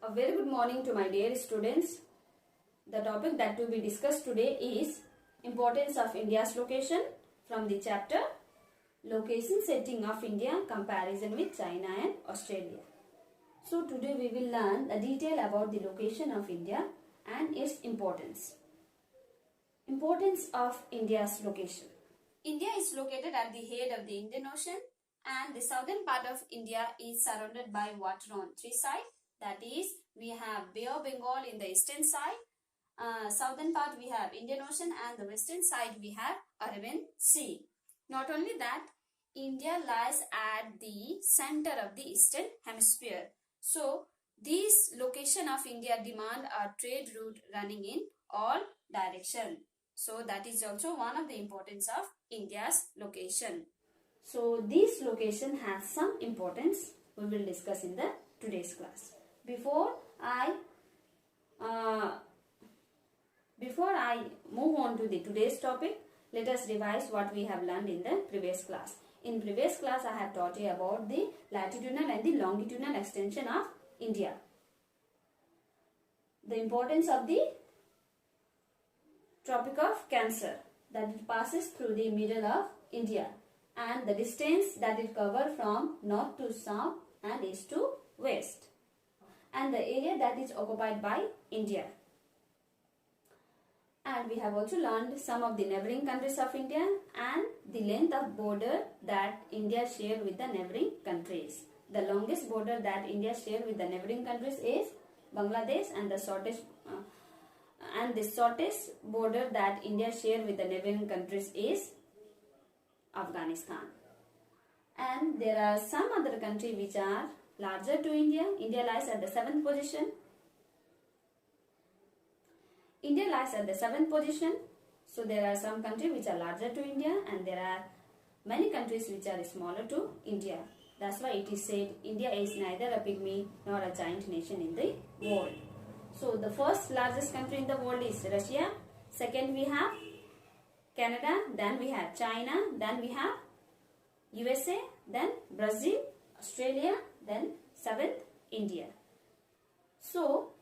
A very good morning to my dear students. The topic that will be discussed today is importance of India's location from the chapter Location Setting of India Comparison with China and Australia. So today we will learn a detail about the location of India and its importance. Importance of India's location. India is located at the head of the Indian Ocean and the southern part of India is surrounded by water on three sides. That is, we have Bay of Bengal in the eastern side, southern part we have Indian Ocean, and the western side we have Arabian Sea. Not only that, India lies at the center of the eastern hemisphere. So, this location of India demand a trade route running in all direction. So, that is also one of the importance of India's location. So, this location has some importance we will discuss in the today's class. Before I move on to the today's topic, let us revise what we have learned in the previous class. In previous class, I have taught you about the latitudinal and the longitudinal extension of India. The importance of the Tropic of Cancer that it passes through the middle of India and the distance that it covers from north to south and east to west, and the area that is occupied by India. And we have also learned some of the neighboring countries of India and the length of border that India shares with the neighboring countries. The longest border that India shares with the neighboring countries is Bangladesh, and the shortest border that India shares with the neighboring countries is Afghanistan. And there are some other countries which are larger to India. India lies at the 7th position. India lies at the 7th position. So there are some countries which are larger to India and there are many countries which are smaller to India. That's why it is said India is neither a pygmy nor a giant nation in the world. So the first largest country in the world is Russia. Second we have Canada. Then we have China. Then we have USA. Then Brazil, Australia. Then 7th India. So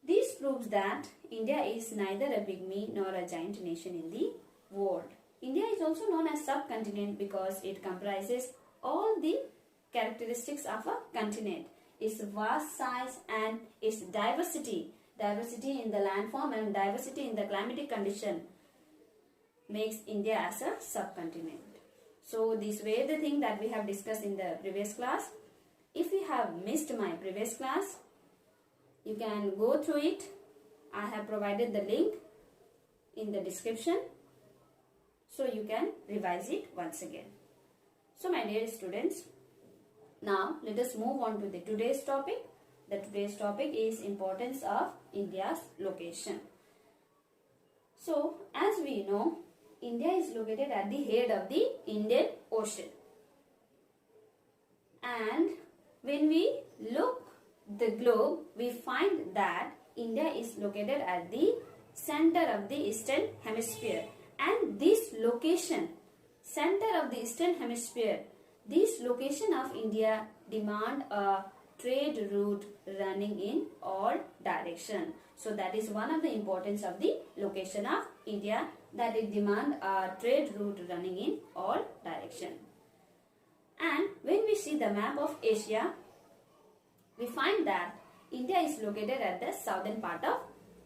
this proves that India is neither a pygmy nor a giant nation in the world. India is also known as subcontinent because it comprises all the characteristics of a continent. Its vast size and its diversity in the landform and diversity in the climatic condition makes India as a subcontinent. So these were the things that we have discussed in the previous class. If you have missed my previous class, you can go through it. I have provided the link in the description, so you can revise it once again. So my dear students, now let us move on to the today's topic. The today's topic is importance of India's location. So as we know, India is located at the head of the Indian Ocean. And when we look the globe, we find that India is located at the center of the eastern hemisphere. And this location, center of the eastern hemisphere, this location of India demand a trade route running in all direction. So that is one of the importance of the location of India, that it demand a trade route running in all direction. And when we see the map of Asia, we find that India is located at the southern part of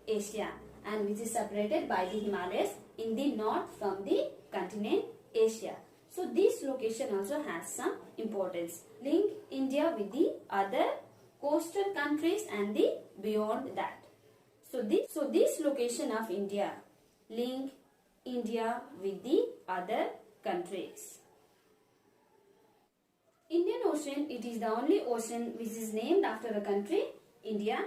Asia, and which is separated by the Himalayas in the north from the continent Asia. So this location also has some importance. Link India with the other coastal countries and the beyond that. So this location of India link India with the other countries. Indian Ocean, it is the only ocean which is named after a country, India.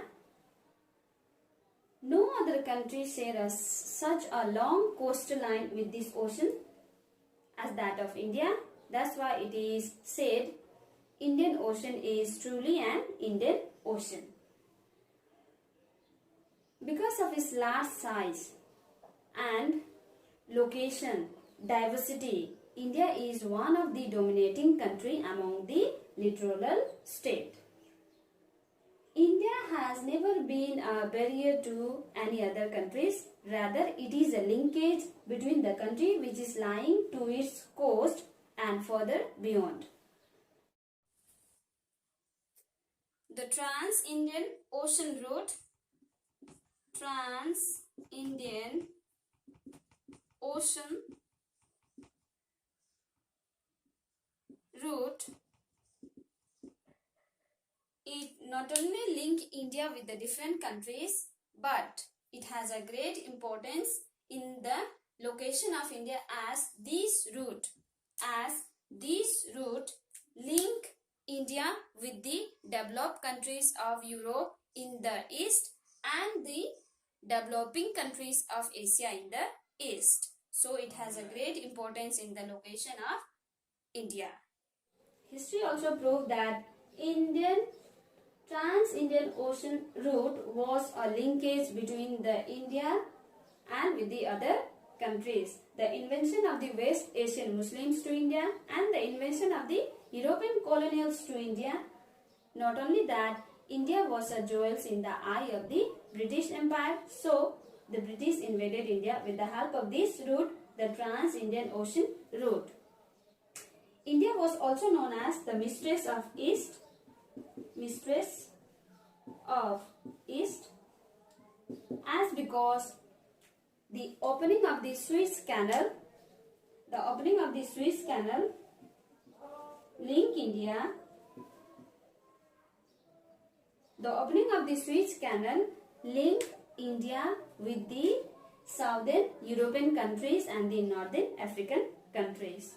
No other country shares such a long coastal line with this ocean as that of India. That's why it is said Indian Ocean is truly an Indian Ocean. Because of its large size and location, diversity, India is one of the dominating country among the littoral state. India has never been a barrier to any other countries. Rather, it is a linkage between the country which is lying to its coast and further beyond. The Trans-Indian Ocean Route. Trans-Indian Ocean Route. It not only link India with the different countries, but it has a great importance in the location of India as this route link India with the developed countries of Europe in the east and the developing countries of Asia in the east. So it has a great importance in the location of India. History also proved that Trans-Indian Ocean route was a linkage between the India and with the other countries. The invention of the West Asian Muslims to India and the invention of the European colonials to India. Not only that, India was a jewel in the eye of the British Empire. So, the British invaded India with the help of this route, the Trans-Indian Ocean route. India was also known as the Mistress of East. As because the opening of the Suez Canal link India. The opening of the Suez Canal linked India with the southern European countries and the northern African countries.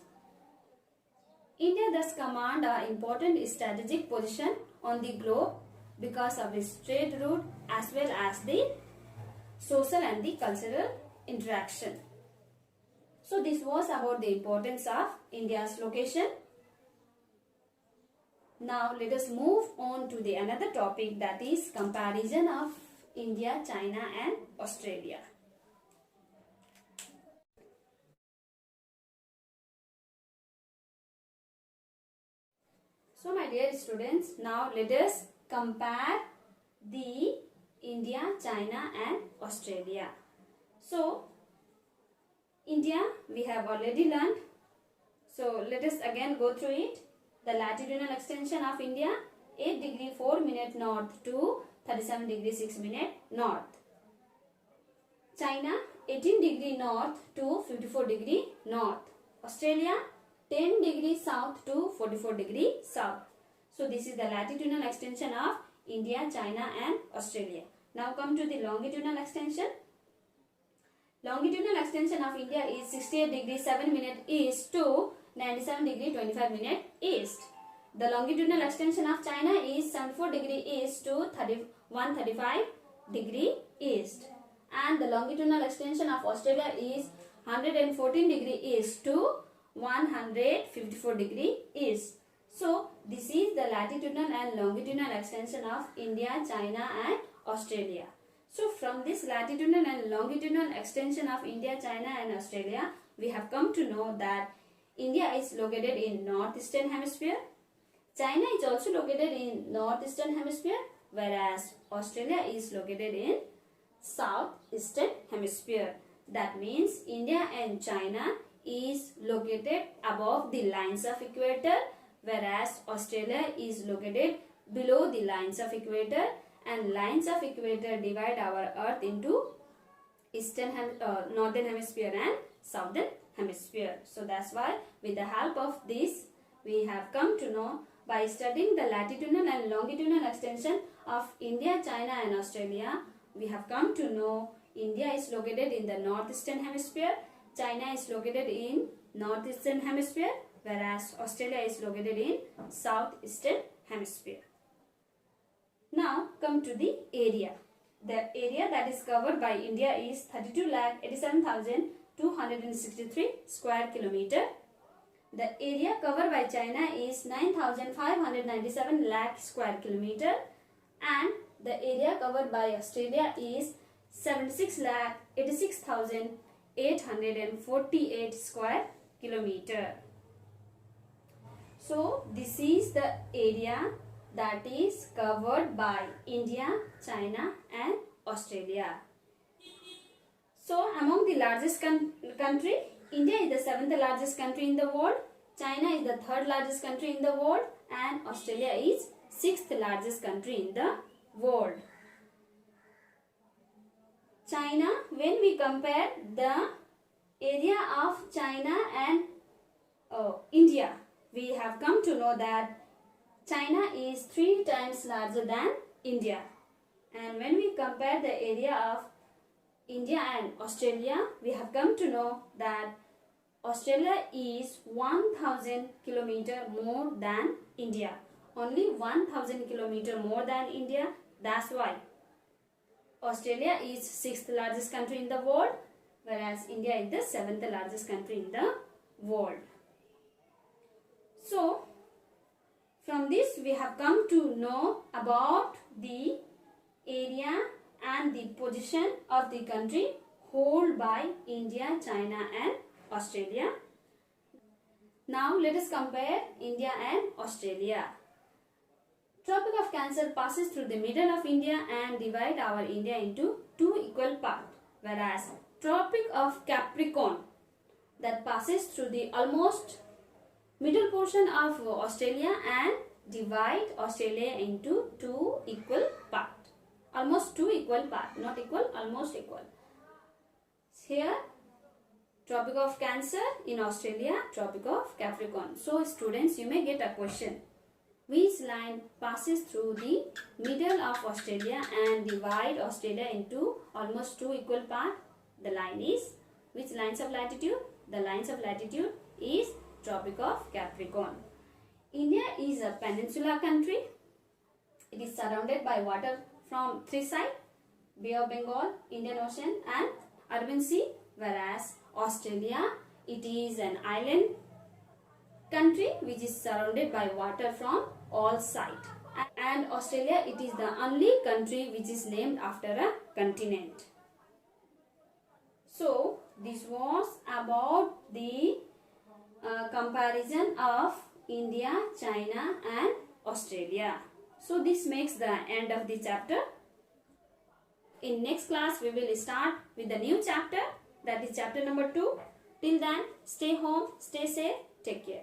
India thus command an important strategic position on the globe because of its trade route as well as the social and the cultural interaction. So this was about the importance of India's location. Now let us move on to the another topic, that is comparison of India, China and Australia. So my dear students, now let us compare the India, China and Australia. So India we have already learned. So let us again go through it. The latitudinal extension of India 8 degree 4 minute north to 37 degree 6 minute north. China 18 degree north to 54 degree north. Australia 10 degree south to 44 degree south. So this is the latitudinal extension of India, China and Australia. Now come to the longitudinal extension. Longitudinal extension of India is 68 degree 7 minute east to 97 degree 25 minute east. The longitudinal extension of China is 74 degree east to 135 degree east. And the longitudinal extension of Australia is 114 degree east to 154 degree east. So this is the latitudinal and longitudinal extension of India, China and Australia. So from this latitudinal and longitudinal extension of India, China and Australia, we have come to know that India is located in northeastern hemisphere. China is also located in northeastern hemisphere, whereas Australia is located in southeastern hemisphere. That means India and China is located above the lines of equator, whereas Australia is located below the lines of equator, and lines of equator divide our earth into northern hemisphere and southern hemisphere. So that's why with the help of this we have come to know, by studying the latitudinal and longitudinal extension of India, China and Australia, we have come to know India is located in the northeastern hemisphere, China is located in northeastern hemisphere, whereas Australia is located in southeastern hemisphere. Now come to the area. The area that is covered by India is 32,87,263 square kilometer. The area covered by China is 9,597 lakh square kilometer, and the area covered by Australia is 76,86,848 square kilometer. So this is the area that is covered by India, China and Australia. So among the largest country, India is the 7th largest country in the world, China is the 3rd largest country in the world and Australia is 6th largest country in the world. China, when we compare the area of China and India, we have come to know that China is 3 times larger than India. And when we compare the area of India and Australia, we have come to know that Australia is 1000 kilometer more than India. Only 1000 kilometer more than India. That's why Australia is 6th largest country in the world, whereas India is the 7th largest country in the world. So, from this we have come to know about the area and the position of the country held by India, China and Australia. Now let us compare India and Australia. Tropic of Cancer passes through the middle of India and divide our India into 2 equal parts, whereas Tropic of Capricorn that passes through the almost middle portion of Australia and divide Australia into 2 equal parts. Almost 2 equal parts, not equal, almost equal. Here Tropic of Cancer, in Australia Tropic of Capricorn. So students, you may get a question. Which line passes through the middle of Australia and divide Australia into almost 2 equal parts? The line is, which lines of latitude? The lines of latitude is Tropic of Capricorn. India is a peninsula country. It is surrounded by water from 3 sides, Bay of Bengal, Indian Ocean and Arabian Sea, whereas Australia, it is an island country which is surrounded by water from all sides. And Australia, it is the only country which is named after a continent. So, this was about the comparison of India, China and Australia. So, this makes the end of the chapter. In next class, we will start with the new chapter, that is chapter number 2. Till then, stay home, stay safe, take care.